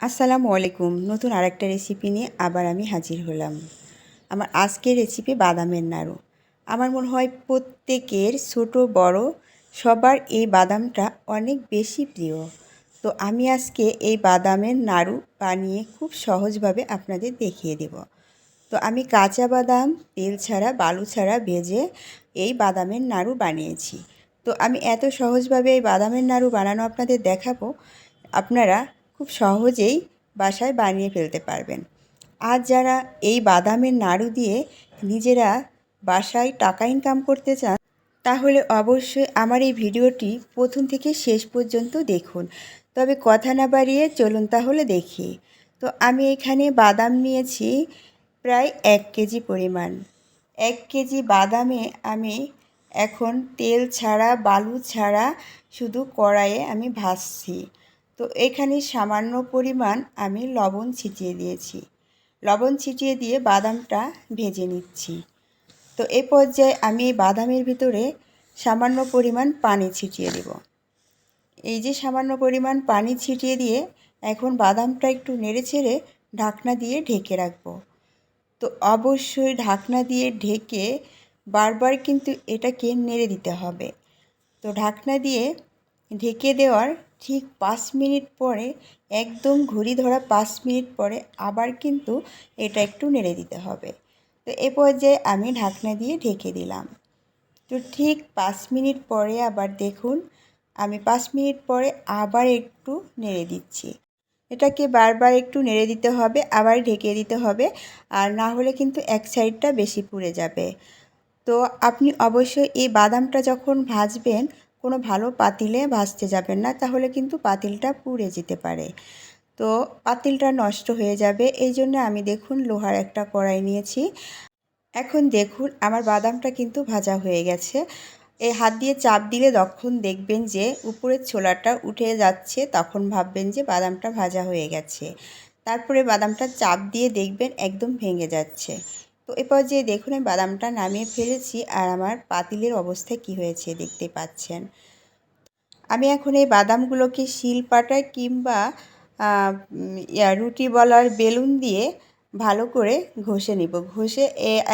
আসসালামু আলাইকুম। নতুন আরেকটা রেসিপি নিয়ে আবার আমি হাজির হলাম। আমার আজকের রেসিপি বাদামের নাড়ু। আমার মনে হয় প্রত্যেকের ছোট বড় সবার এই বাদামটা অনেক বেশি প্রিয়। তো আমি আজকে এই বাদামের নাড়ু বানিয়ে খুব সহজভাবে আপনাদের দেখিয়ে দেব। তো আমি কাঁচা বাদাম তেল ছাড়া বালু ছাড়া ভেজে এই বাদামের নাড়ু বানিয়েছি। তো আমি এত সহজভাবে এই বাদামের নাড়ু বানানো আপনাদের দেখাবো, আপনারা খুব সহজেই বাসায় বানিয়ে ফেলতে পারবেন। আর যারা এই বাদামের নাড়ু দিয়ে নিজেরা বাসায় টাকা ইনকাম করতে চান, তাহলে অবশ্যই আমার এই ভিডিওটি প্রথম থেকে শেষ পর্যন্ত দেখুন। তবে কথা না বাড়িয়ে চলুন তাহলে দেখি। তো আমি এখানে বাদাম নিয়েছি প্রায় 1 কেজি পরিমাণ। 1 কেজি বাদামে আমি এখন তেল ছাড়া বালু ছাড়া শুধু কড়াইয়ে আমি ভাজছি। তো এখানে সামান্য পরিমাণ আমি লবণ ছিটিয়ে দিয়েছি। লবণ ছিটিয়ে দিয়ে বাদামটা ভেজে নিচ্ছি। তো এই পর্যায়ে আমি এই বাদামের ভিতরে সামান্য পরিমাণ পানি ছিটিয়ে দেব। এই যে সামান্য পরিমাণ পানি ছিটিয়ে দিয়ে এখন বাদামটা একটু নেড়েচেড়ে ঢাকনা দিয়ে ঢেকে রাখবো। তো অবশ্যই ঢাকনা দিয়ে ঢেকে বারবার কিন্তু এটাকে নেড়ে দিতে হবে। তো ঢাকনা দিয়ে ঢেকে দেওয়ার ঠিক 5 মিনিট পরে, একদম ঘড়ি ধরা 5 মিনিট পরে আবার কিন্তু এটা একটু নেড়ে দিতে হবে। তো এ পর্যায়ে আমি ঢাকনা দিয়ে ঢেকে দিলাম। তো ঠিক 5 মিনিট পরে আবার দেখুন, আমি 5 মিনিট পরে আবার একটু নেড়ে দিচ্ছি। এটাকে বারবার একটু নেড়ে দিতে হবে, আবার ঢেকে দিতে হবে, আর না হলে কিন্তু এক সাইডটা বেশি পুড়ে যাবে। তো আপনি অবশ্যই এই বাদামটা যখন ভাজবেন কোনো ভালো পাতিলে ভাজতে যাবেন না, তাহলে কিন্তু পাতিলটা পুড়ে যেতে পারে। তো পাতিলটা নষ্ট হয়ে যাবে, এই জন্য আমি দেখুন লোহার একটা কড়াই নিয়েছি। এখন দেখুন আমার বাদামটা কিন্তু ভাজা হয়ে গেছে। এই হাত দিয়ে চাপ দিলে যখন দেখবেন যে উপরের ছোলাটা উঠে যাচ্ছে, তখন ভাববেন যে বাদামটা ভাজা হয়ে গেছে। তারপরে বাদামটা চাপ দিয়ে দেখবেন একদম ভেঙে যাচ্ছে। তো এরপর যে দেখুন আমি বাদামটা নামিয়ে ফেলেছি, আর আমার পাতিলের অবস্থা কি হয়েছে দেখতে পাচ্ছেন। আমি এখন এই বাদামগুলোকে শিলপাটায় কিংবা রুটি বলার বেলুন দিয়ে ভালো করে ঘষে নিব। ঘষে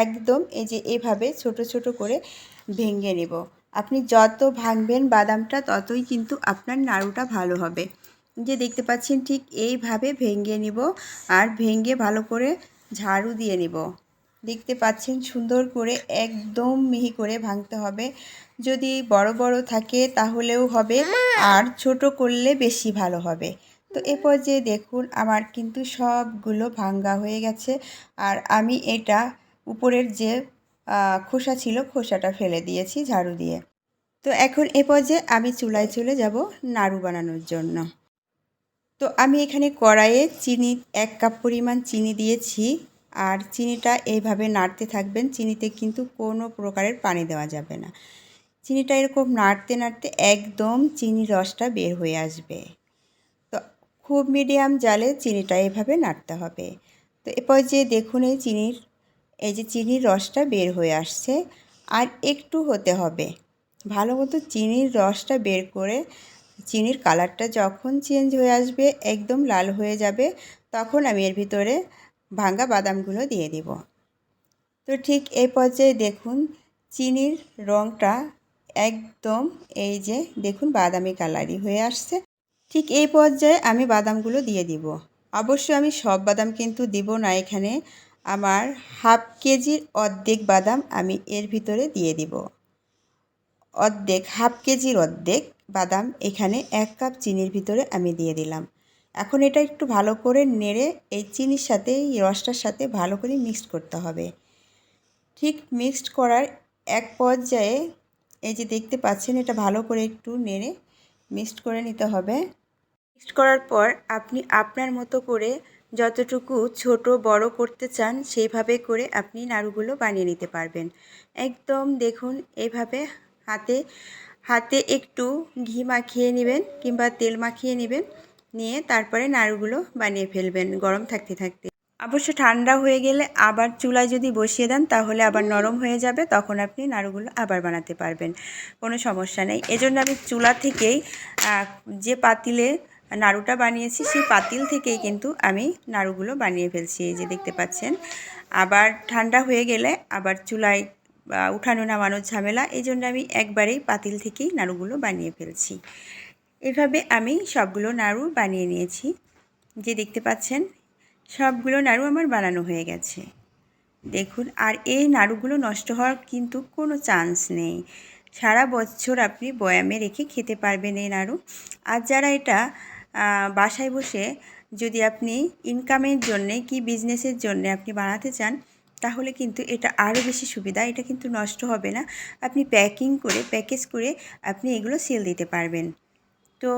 একদম এই যে এভাবে ছোট ছোট করে ভেঙে নেব। আপনি যত ভাঙবেন বাদামটা ততই কিন্তু আপনার নাড়ুটা ভালো হবে। যে দেখতে পাচ্ছেন ঠিক এইভাবে ভেঙে নিব, আর ভেঙে ভালো করে ঝাড়ু দিয়ে নিব। দেখতে পাচ্ছেন সুন্দর করে একদম মিহি করে ভাঙতে হবে। যদি বড় বড় থাকে তাহলেও হবে, আর ছোট করলে বেশি ভালো হবে। তো এ পর্যায়ে দেখুন আমার কিন্তু সবগুলো ভাঙ্গা হয়ে গেছে, আর আমি এটা উপরের যে খোসা ছিল খোসাটা ফেলে দিয়েছি ঝাড়ু দিয়ে। তো এখন এ পর্যায়ে আমি চুলায় চলে যাব নাড়ু বানানোর জন্য। তো আমি এখানে কড়াইয়ে চিনি 1 কাপ পরিমাণ চিনি দিয়েছি, আর চিনিটা এইভাবে নাড়তে থাকবেন। চিনিতে কিন্তু কোনো প্রকারের পানি দেওয়া যাবে না। চিনিটা এরকম নাড়তে নাড়তে একদম চিনির রসটা বের হয়ে আসবে। তো খুব মিডিয়াম জালে চিনিটা এভাবে নাড়তে হবে। তো এরপর যে দেখুন এই যে চিনির রসটা বের হয়ে আসছে, আর একটু হতে হবে। ভালো মতো চিনির রসটা বের করে চিনির কালারটা যখন চেঞ্জ হয়ে আসবে, একদম লাল হয়ে যাবে, তখন আমি এর ভিতরে ভাঙা বাদামগুলো দিয়ে দেব। তো ঠিক এই পর্যায়ে দেখুন চিনির রঙটা একদম এই যে দেখুন বাদামি কালারই হয়ে আসছে। ঠিক এই পর্যায়ে আমি বাদামগুলো দিয়ে দিব। অবশ্যই আমি সব বাদাম কিন্তু দিব না, এখানে আমার হাফ কেজির অর্ধেক বাদাম আমি এর ভিতরে দিয়ে দিব। হাফ কেজির অর্ধেক বাদাম এখানে 1 কাপ চিনির ভিতরে আমি দিয়ে দিলাম। এখন এটা একটু ভালো করে নেড়ে এই চিনির সাথে এই রসটার সাথে ভালো করে মিক্সড করতে হবে। ঠিক মিক্সড করার এক পর্যায়ে এই যে দেখতে পাচ্ছেন এটা ভালো করে একটু নেড়ে মিক্সড করে নিতে হবে। মিক্সড করার পর আপনি আপনার মতো করে যতটুকু ছোট বড় করতে চান সেইভাবে করে আপনি নাড়ুগুলো বানিয়ে নিতে পারবেন। একদম দেখুন এইভাবে হাতে হাতে একটু ঘি মাখিয়ে নেবেন কিংবা তেল মাখিয়ে নেবেন, নিয়ে তারপরে নাড়ুগুলো বানিয়ে ফেলবেন গরম থাকতে থাকতে। অবশ্য ঠান্ডা হয়ে গেলে আবার চুলায় যদি বসিয়ে দেন তাহলে আবার নরম হয়ে যাবে, তখন আপনি নাড়ুগুলো আবার বানাতে পারবেন, কোনো সমস্যা নেই। এজন্য আমি চুলা থেকেই যে পাতিলে নাড়ুটা বানিয়েছি সেই পাতিল থেকেই কিন্তু আমি নাড়ুগুলো বানিয়ে ফেলছি, এই যে দেখতে পাচ্ছেন। আবার ঠান্ডা হয়ে গেলে আবার চুলায় উঠানো নামানোর ঝামেলা, এই জন্য আমি একবারেই পাতিল থেকেই নাড়ুগুলো বানিয়ে ফেলছি। এভাবে আমি সবগুলো নাড়ু বানিয়ে নিয়েছি, যে দেখতে পাচ্ছেন সবগুলো নাড়ু আমার বানানো হয়ে গেছে দেখুন। আর এই নাড়ুগুলো নষ্ট হওয়ার কিন্তু কোনো চান্স নেই, সারা বছর আপনি বয়ামে রেখে খেতে পারবেন এই নাড়ু। আর যারা এটা বাসায় বসে যদি আপনি ইনকামের জন্যে কি বিজনেসের জন্যে আপনি বানাতে চান, তাহলে কিন্তু এটা আরও বেশি সুবিধা। এটা কিন্তু নষ্ট হবে না, আপনি প্যাকেজ করে আপনি এগুলো সেল দিতে পারবেন। তো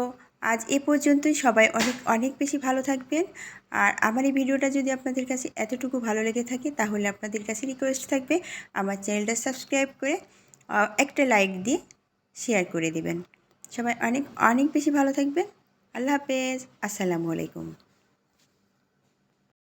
আজ এ পর্যন্তই, সবাই অনেক অনেক বেশি ভালো থাকবেন। আর আমার এই ভিডিওটা যদি আপনাদের কাছে এতটুকু ভালো লেগে থাকে, তাহলে আপনাদের কাছে রিকোয়েস্ট থাকবে আমার চ্যানেলটা সাবস্ক্রাইব করে একটা লাইক দিয়ে শেয়ার করে দিবেন। সবাই অনেক অনেক বেশি ভালো থাকবেন। আল্লাহ হাফেজ, আসসালামু আলাইকুম।